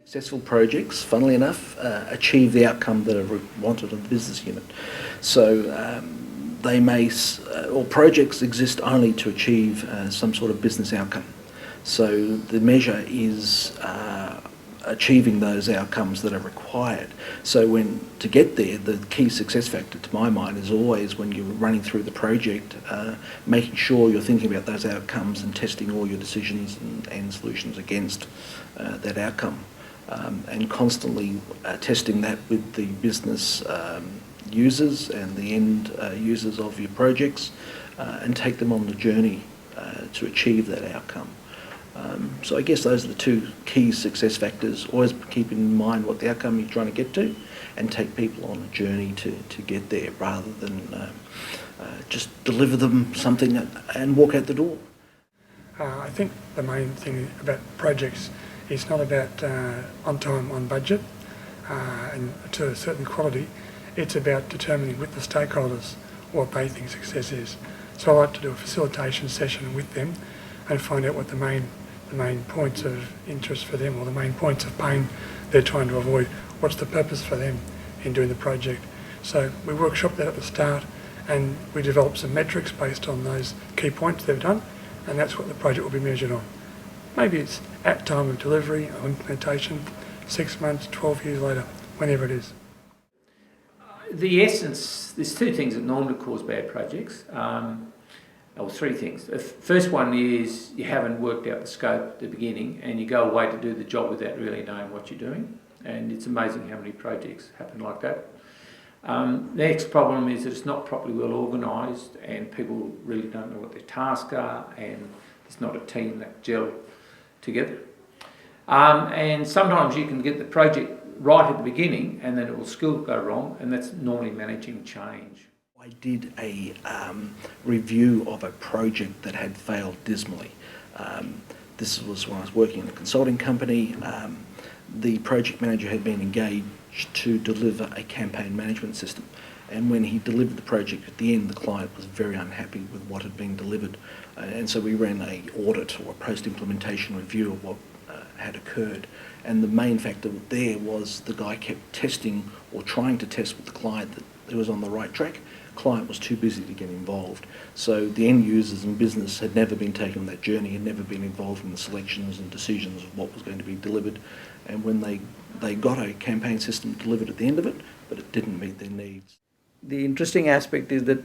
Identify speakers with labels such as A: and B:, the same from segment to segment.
A: Successful projects, funnily enough, achieve the outcome that are wanted of the business unit. So they may, or projects exist only to achieve some sort of business outcome. So the measure is achieving those outcomes that are required. So to get there, the key success factor to my mind is always when you're running through the project, making sure you're thinking about those outcomes and testing all your decisions and solutions against that outcome. And constantly testing that with the business users and the end users of your projects and take them on the journey to achieve that outcome. So I guess those are the two key success factors. Always keep in mind what the outcome you're trying to get to and take people on a journey to get there rather than just deliver them something and walk out the door.
B: I think the main thing about projects is not about on time, on budget and to a certain quality. It's about determining with the stakeholders what they think success is. So I like to do a facilitation session with them and find out what the main points of interest for them or the main points of pain they're trying to avoid. What's the purpose for them in doing the project? So we workshop that at the start and we develop some metrics based on those key points they've done, and that's what the project will be measured on. Maybe it's at time of delivery or implementation, 6 months, 12 years later, whenever it is.
C: The essence, there's two things that normally cause bad projects, or three things. The first one is you haven't worked out the scope at the beginning and you go away to do the job without really knowing what you're doing, and it's amazing how many projects happen like that. The next problem is that it's not properly well organised and people really don't know what their tasks are and it's not a team that gel together. And sometimes you can get the project right at the beginning and then it will still go wrong, and that's normally managing change.
A: I did a review of a project that had failed dismally. This was when I was working in a consulting company. The project manager had been engaged to deliver a campaign management system, and when he delivered the project at the end, the client was very unhappy with what had been delivered, and so we ran an audit or a post-implementation review of what had occurred. And the main factor there was the guy kept testing or trying to test with the client that he was on the right track. Client was too busy to get involved. So the end users and business had never been taken on that journey, had never been involved in the selections and decisions of what was going to be delivered. And when they got a campaign system delivered at the end of it, but it didn't meet their needs.
D: The interesting aspect is that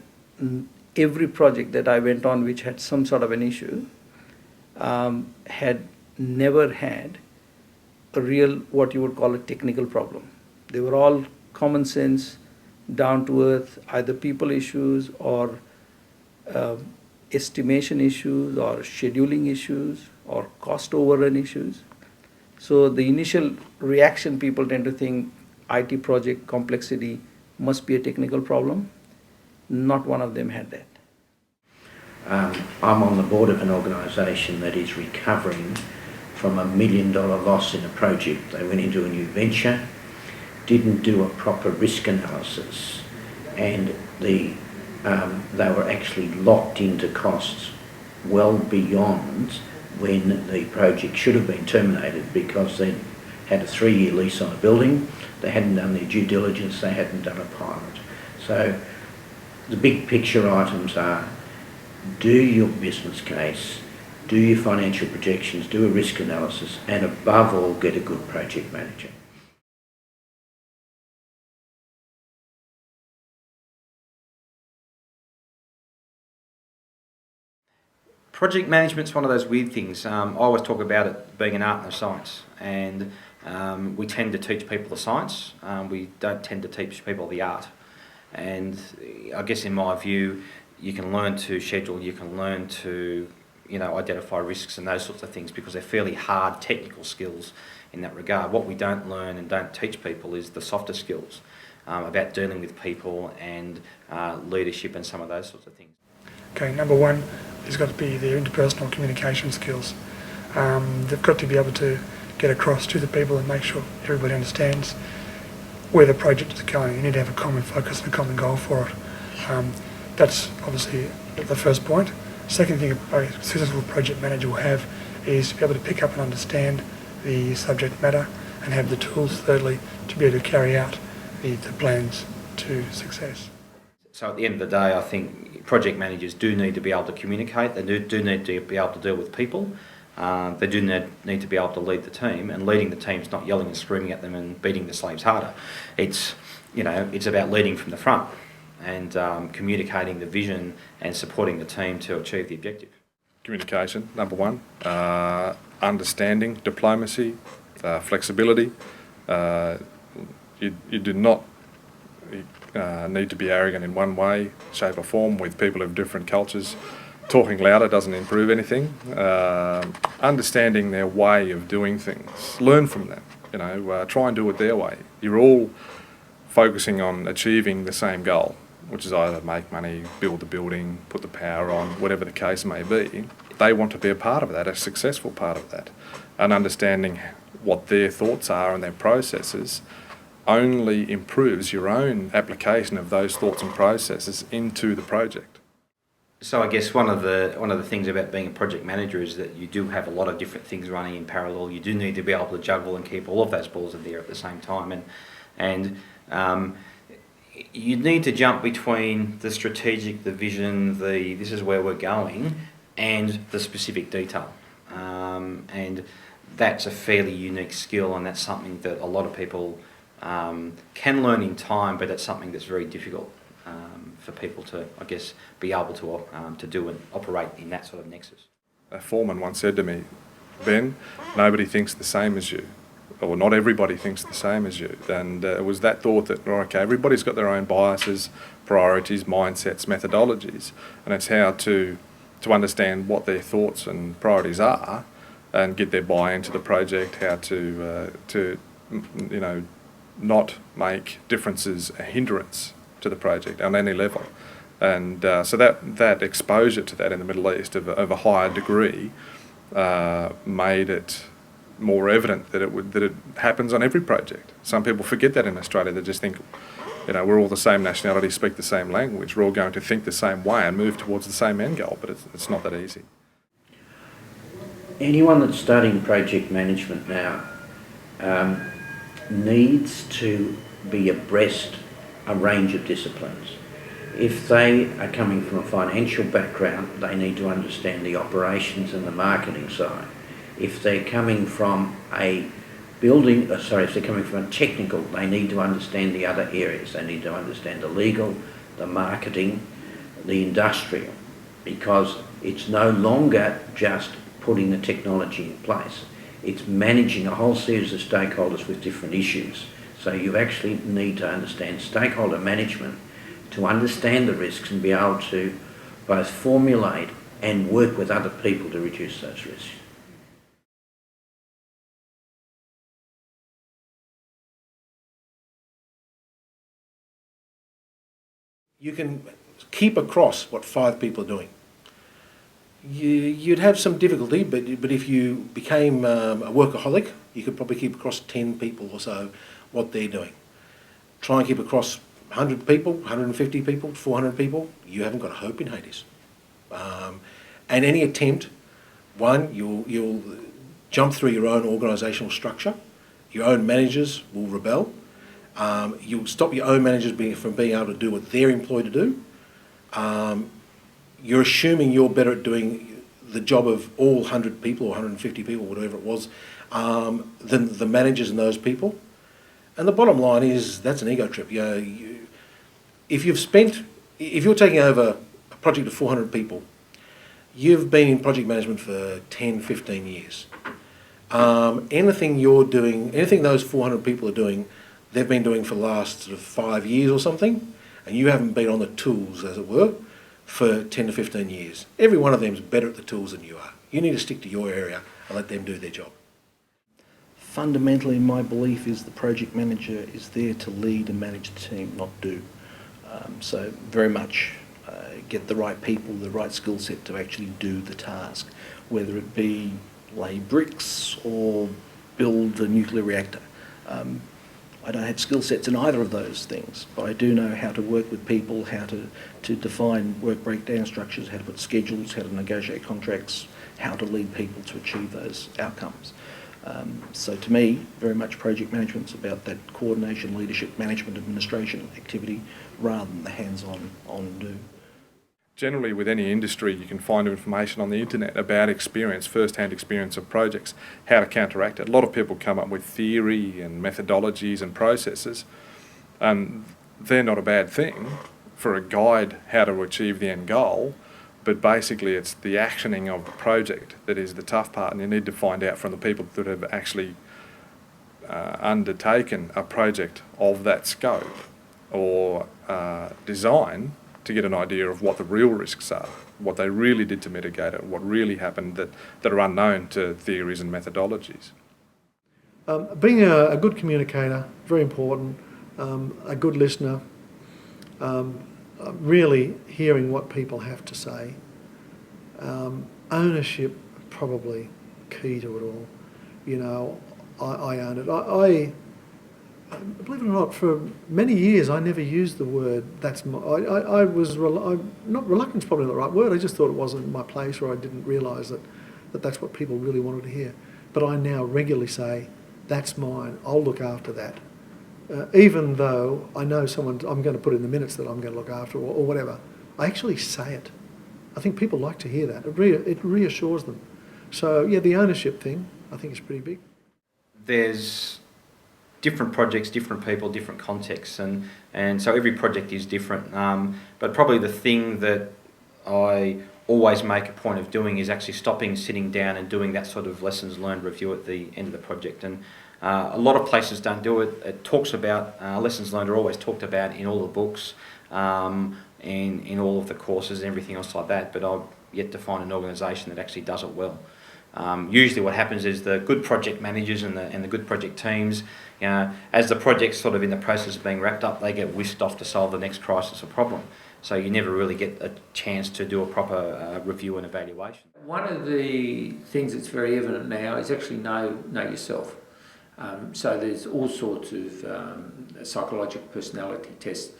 D: every project that I went on which had some sort of an issue had never had a real, what you would call a technical problem. They were all common sense, down to earth, either people issues or estimation issues or scheduling issues or cost overrun issues. So the initial reaction, people tend to think IT project complexity must be a technical problem. Not one of them had that.
E: I'm on the board of an organisation that is recovering from $1 million loss in a project. They went into a new venture, didn't do a proper risk analysis, and they were actually locked into costs well beyond when the project should have been terminated, because they had a 3-year lease on a building, they hadn't done their due diligence, they hadn't done a pilot. So the big picture items are: do your business case, do your financial projections, do a risk analysis, and above all, get a good project manager.
F: Project management's one of those weird things. I always talk about it being an art and a science, and we tend to teach people the science. We don't tend to teach people the art. And I guess in my view, you can learn to schedule, you can learn to identify risks and those sorts of things, because they're fairly hard technical skills in that regard. What we don't learn and don't teach people is the softer skills about dealing with people and leadership and some of those sorts of things.
B: Okay, number one has got to be their interpersonal communication skills. They've got to be able to get across to the people and make sure everybody understands where the project is going. You need to have a common focus and a common goal for it. That's obviously the first point. Second thing a successful project manager will have is to be able to pick up and understand the subject matter and have the tools, thirdly, to be able to carry out the plans to success.
F: So at the end of the day, I think project managers do need to be able to communicate. They do need to be able to deal with people. They do need to be able to lead the team, and leading the team is not yelling and screaming at them and beating the slaves harder. It's about leading from the front and communicating the vision and supporting the team to achieve the objective.
G: Communication, number one. Understanding, diplomacy, flexibility. You do not need to be arrogant in one way, shape or form with people of different cultures. Talking louder doesn't improve anything. Understanding their way of doing things. Learn from them. Try and do it their way. You're all focusing on achieving the same goal, which is either make money, build the building, put the power on, whatever the case may be. They want to be a part of that, a successful part of that. And understanding what their thoughts are and their processes only improves your own application of those thoughts and processes into the project.
F: So I guess one of the things about being a project manager is that you do have a lot of different things running in parallel. You do need to be able to juggle and keep all of those balls in the air at the same time, and you need to jump between the strategic, the vision, this is where we're going, and the specific detail. And that's a fairly unique skill, and that's something that a lot of people can learn in time, but it's something that's very difficult for people to, I guess, be able to do and operate in that sort of nexus.
G: A foreman once said to me, "Ben, nobody thinks the same as you, or not everybody thinks the same as you." And it was that thought that, okay, everybody's got their own biases, priorities, mindsets, methodologies, and it's how to understand what their thoughts and priorities are and get their buy-in to the project, how to not make differences a hindrance to the project on any level. And so that exposure to that in the Middle East of a higher degree made it more evident that it happens on every project. Some people forget that in Australia. They just think, we're all the same nationality, speak the same language, we're all going to think the same way and move towards the same end goal, but it's not that easy.
E: Anyone that's studying project management now needs to be abreast a range of disciplines. If they are coming from a financial background, they need to understand the operations and the marketing side. If they're coming from if they're coming from a technical, they need to understand the other areas. They need to understand the legal, the marketing, the industrial, because it's no longer just putting the technology in place. It's managing a whole series of stakeholders with different issues. So you actually need to understand stakeholder management to understand the risks and be able to both formulate and work with other people to reduce those risks.
H: You can keep across what 5 people are doing. You'd have some difficulty, but if you became a workaholic, you could probably keep across 10 people or so what they're doing. Try and keep across 100 people, 150 people, 400 people, you haven't got a hope in Hades. And any attempt, one, you'll jump through your own organisational structure, your own managers will rebel, you'll stop your own managers from being able to do what they're employed to do. You're assuming you're better at doing the job of all 100 people or 150 people, whatever it was, than the managers and those people. And the bottom line is that's an ego trip. If you're taking over a project of 400 people, you've been in project management for 10, 15 years. Anything you're doing, anything those 400 people are doing, they've been doing for the last sort of 5 years or something, and you haven't been on the tools, as it were, for 10 to 15 years. Every one of them is better at the tools than you are. You need to stick to your area and let them do their job.
A: Fundamentally, my belief is the project manager is there to lead and manage the team, not do. So very much get the right people, the right skill set to actually do the task, whether it be lay bricks or build a nuclear reactor. I don't have skill sets in either of those things, but I do know how to work with people, how to define work breakdown structures, how to put schedules, how to negotiate contracts, how to lead people to achieve those outcomes. So to me, very much project management's about that coordination, leadership, management, administration activity rather than the hands-on do.
G: Generally, with any industry, you can find information on the internet about experience, first-hand experience of projects, how to counteract it. A lot of people come up with theory and methodologies and processes, and they're not a bad thing for a guide how to achieve the end goal, but basically it's the actioning of the project that is the tough part, and you need to find out from the people that have actually undertaken a project of that scope or design to get an idea of what the real risks are, what they really did to mitigate it, what really happened that are unknown to theories and methodologies.
I: Being a good communicator, very important, a good listener, really hearing what people have to say. Ownership, probably key to it all. You know, I own it. I believe it or not, for many years I never used the word that's my, not reluctant's probably not the right word, I just thought it wasn't my place, or I didn't realise that that's what people really wanted to hear. But I now regularly say, that's mine, I'll look after that. Even though I know I'm going to put in the minutes that I'm going to look after or whatever, I actually say it. I think people like to hear that. It reassures them. So yeah, the ownership thing I think is pretty big.
F: There's different projects, different people, different contexts, and so every project is different. But probably the thing that I always make a point of doing is actually stopping, sitting down and doing that sort of lessons learned review at the end of the project. And a lot of places don't do it. It talks about, lessons learned are always talked about in all the books, and in all of the courses and everything else like that, but I've yet to find an organisation that actually does it well. Usually what happens is the good project managers and the good project teams, you know, as the project's sort of in the process of being wrapped up, they get whisked off to solve the next crisis or problem. So you never really get a chance to do a proper review and evaluation.
C: One of the things that's very evident now is actually know yourself. So there's all sorts of psychological personality tests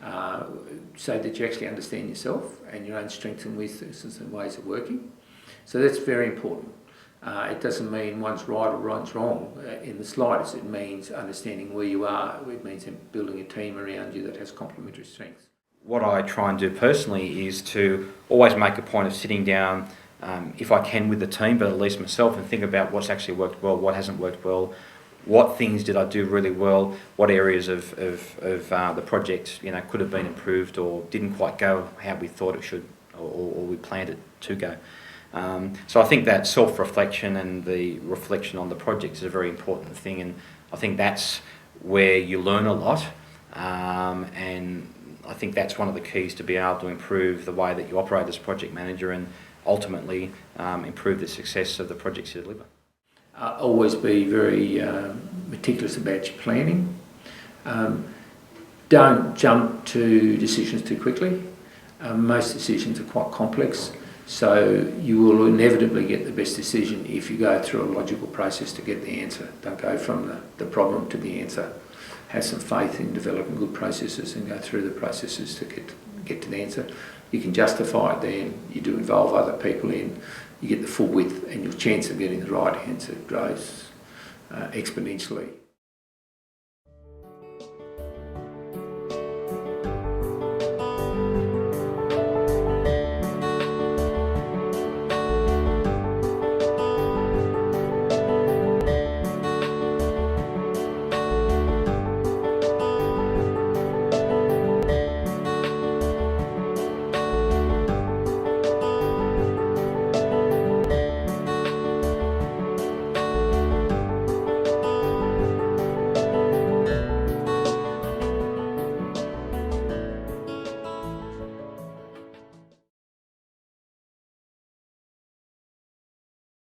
C: so that you actually understand yourself and your own strengths and weaknesses and ways of working. So that's very important. It doesn't mean one's right or one's wrong in the slightest. It means understanding where you are. It means building a team around you that has complementary strengths.
F: What I try and do personally is to always make a point of sitting down, if I can with the team, but at least myself, and think about what's actually worked well, what hasn't worked well, what things did I do really well, what areas of the project could have been improved or didn't quite go how we thought it should or we planned it to go. So I think that self-reflection and the reflection on the project is a very important thing, and I think that's where you learn a lot, and I think that's one of the keys to be able to improve the way that you operate as project manager and ultimately improve the success of the projects you deliver.
C: Always be very meticulous about your planning. Don't jump to decisions too quickly. Most decisions are quite complex, so you will inevitably get the best decision if you go through a logical process to get the answer. Don't go from the problem to the answer. Have some faith in developing good processes and go through the processes to get to the answer. You can justify it then, you do involve other people in, you get the full width, and your chance of getting the right answer grows exponentially.